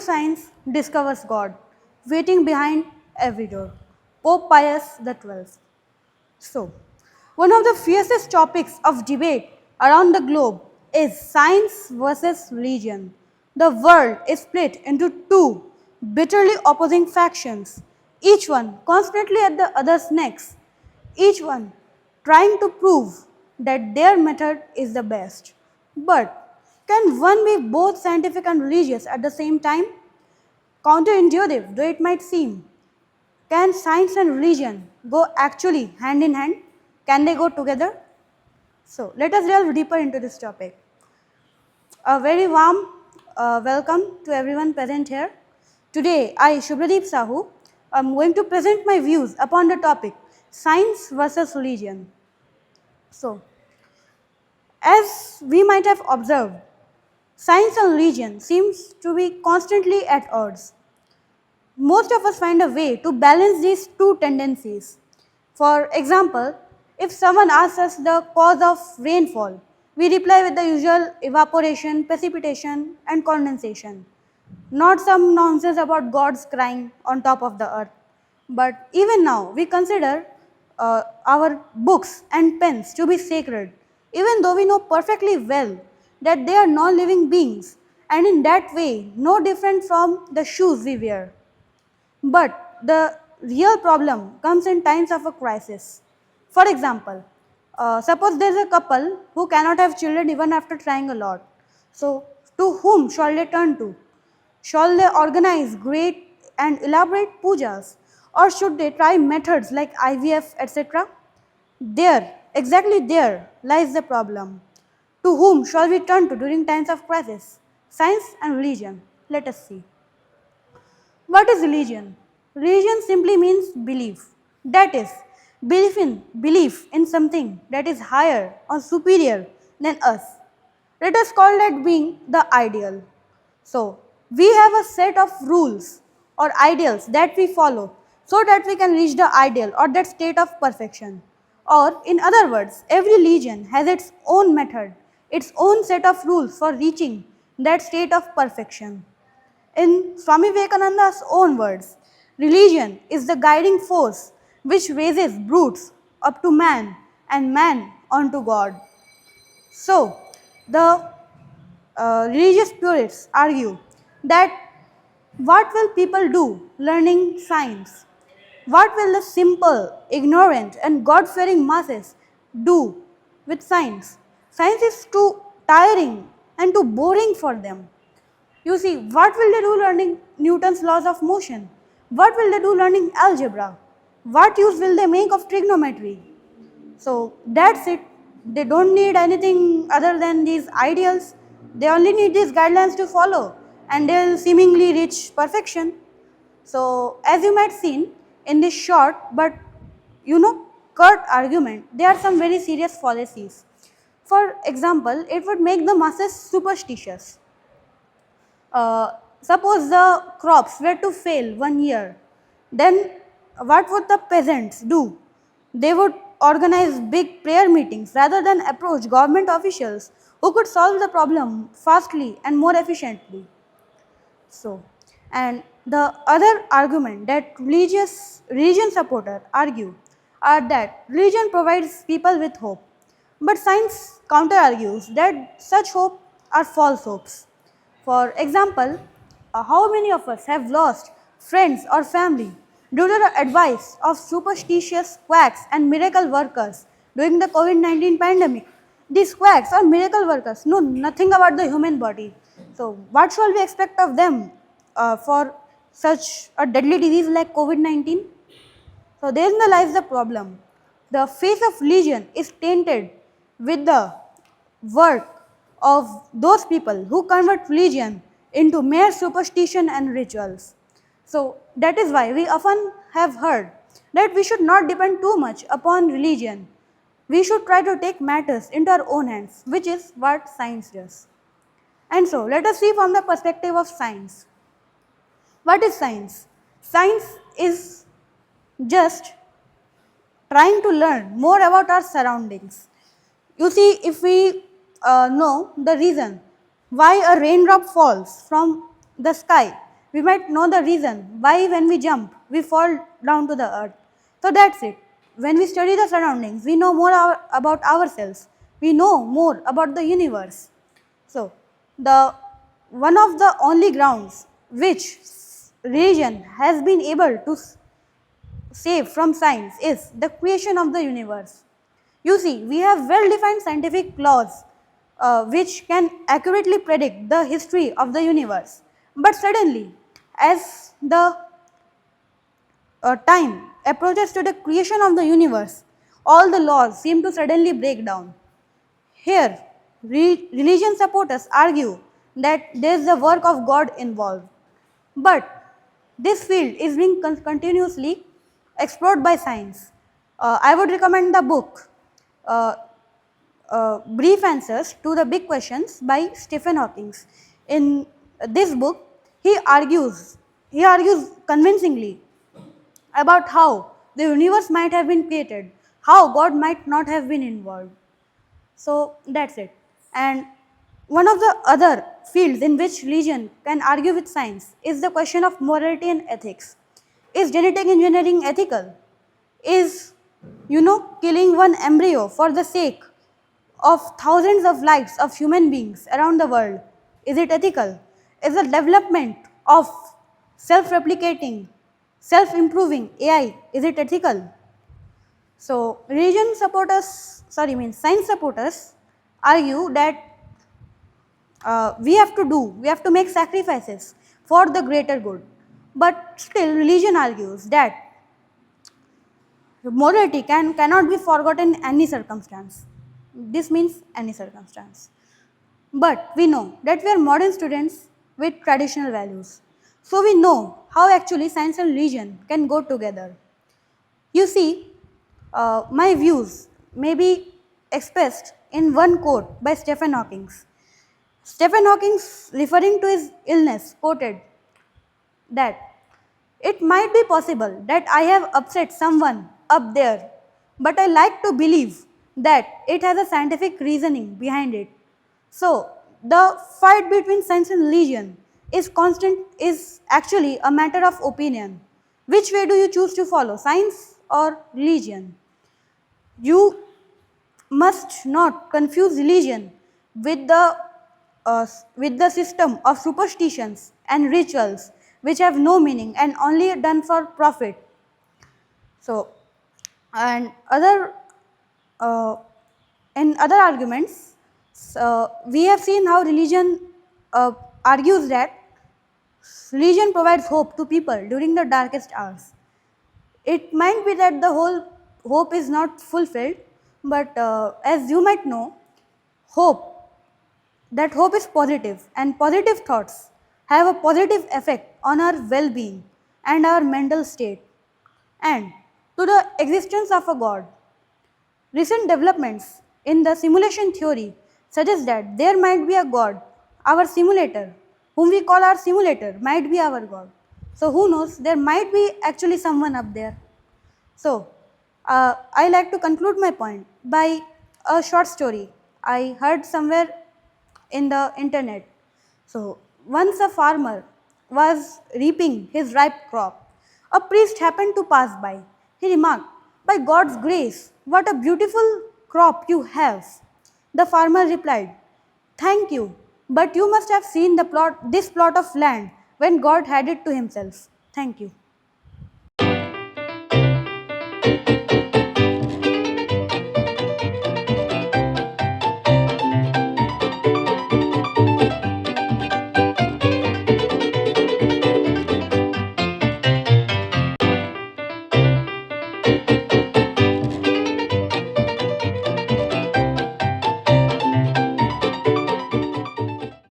True science discovers God, waiting behind every door. Pope Pius XII. So, one of the fiercest topics of debate around the globe is science versus religion. The world is split into two bitterly opposing factions, each one constantly at the other's necks, each one trying to prove that their method is the best. But can one be both scientific and religious at the same time? Counterintuitive though it might seem, can science and religion go actually hand in hand? Can they go together? So let us delve deeper into this topic. A very warm welcome to everyone present here. Today, I, Subhradeep Sahoo, am going to present my views upon the topic science versus religion. So, as we might have observed, science and religion seems to be constantly at odds. Most of us find a way to balance these two tendencies. For example, if someone asks us the cause of rainfall, we reply with the usual evaporation, precipitation, and condensation. Not some nonsense about gods crying on top of the earth. But even now, we consider our books and pens to be sacred, even though we know perfectly well that they are non living beings and in that way no different from the shoes we wear. But the real problem comes in times of a crisis. For example, suppose there is a couple who cannot have children even after trying a lot. So, to whom shall they turn to? Shall they organize great and elaborate pujas, or should they try methods like IVF, etc.? There, exactly there, lies the problem. To whom shall we turn to during times of crisis? Science and religion. Let us see. What is religion? Religion simply means belief. That is, belief in something that is higher or superior than us. Let us call that being the ideal. So, we have a set of rules or ideals that we follow so that we can reach the ideal or that state of perfection. Or, in other words, every religion has its own method, its own set of rules for reaching that state of perfection. In Swami Vivekananda's own words, religion is the guiding force which raises brutes up to man and man onto God. So, the religious purists argue that what will people do learning science? What will the simple, ignorant, and God fearing masses do with science? Science is too tiring and too boring for them. You see, what will they do learning Newton's laws of motion? What will they do learning algebra? What use will they make of trigonometry? So that's it. They don't need anything other than these ideals. They only need these guidelines to follow and they'll seemingly reach perfection. So as you might seen in this short but curt argument, there are some very serious fallacies. For example, it would make the masses superstitious. Suppose the crops were to fail one year, then what would the peasants do? They would organize big prayer meetings rather than approach government officials who could solve the problem fastly and more efficiently. So, and the other argument that religion supporters argue are that religion provides people with hope, but science counter argues that such hope are false hopes. For example, how many of us have lost friends or family due to the advice of superstitious quacks and miracle workers during the COVID-19 pandemic? These quacks or miracle workers know nothing about the human body. So, what shall we expect of them for such a deadly disease like COVID-19? So, therein lies the problem. The face of religion is tainted with the work of those people who convert religion into mere superstition and rituals. So, that is why we often have heard that we should not depend too much upon religion. We should try to take matters into our own hands, which is what science does. And so, let us see from the perspective of science. What is science? Science is just trying to learn more about our surroundings. You see, if we know the reason why a raindrop falls from the sky, we might know the reason why when we jump, we fall down to the earth. So that's it. When we study the surroundings, we know more about ourselves. We know more about the universe. So, the one of the only grounds which religion has been able to save from science is the creation of the universe. You see, we have well defined scientific laws which can accurately predict the history of the universe. But suddenly, as the time approaches to the creation of the universe, all the laws seem to suddenly break down. Here, religion supporters argue that there is the work of God involved. But this field is being continuously explored by science. I would recommend the book uh, Brief Answers to the Big Questions by Stephen Hawking. In this book, he argues convincingly about how the universe might have been created, how God might not have been involved. So that's it. And one of the other fields in which religion can argue with science is the question of morality and ethics. Is genetic engineering ethical? Is, killing one embryo for the sake of thousands of lives of human beings around the world, is it ethical? Is the development of self-replicating, self-improving AI, is it ethical? So religion supporters, sorry, means science supporters argue that we have to make sacrifices for the greater good. But still, religion argues that morality cannot be forgotten in any circumstance. This means any circumstance. But we know that we are modern students with traditional values. So we know how actually science and religion can go together. You see, my views may be expressed in one quote by Stephen Hawking. Stephen Hawking, referring to his illness, quoted that it might be possible that I have upset someone up there, but I like to believe that it has a scientific reasoning behind it. So, the fight between science and religion is actually a matter of opinion. Which way do you choose to follow, science or religion? You must not confuse religion with the system of superstitions and rituals which have no meaning and only done for profit. So, and other uh, in other arguments, we have seen how religion argues that religion provides hope to people during the darkest hours. It might be that the whole hope is not fulfilled, but as you might know, hope hope is positive, and positive thoughts have a positive effect on our well-being and our mental state and to the existence of a god. Recent developments in the simulation theory suggest that there might be a god, our simulator, whom we call our simulator, might be our god. So who knows, there might be actually someone up there. So, I like to conclude my point by a short story I heard somewhere in the internet. So, once a farmer was reaping his ripe crop. A priest happened to pass by. He remarked, "By God's grace, what a beautiful crop you have." The farmer replied, "Thank you, but you must have seen this plot of land when God had it to himself." Thank you.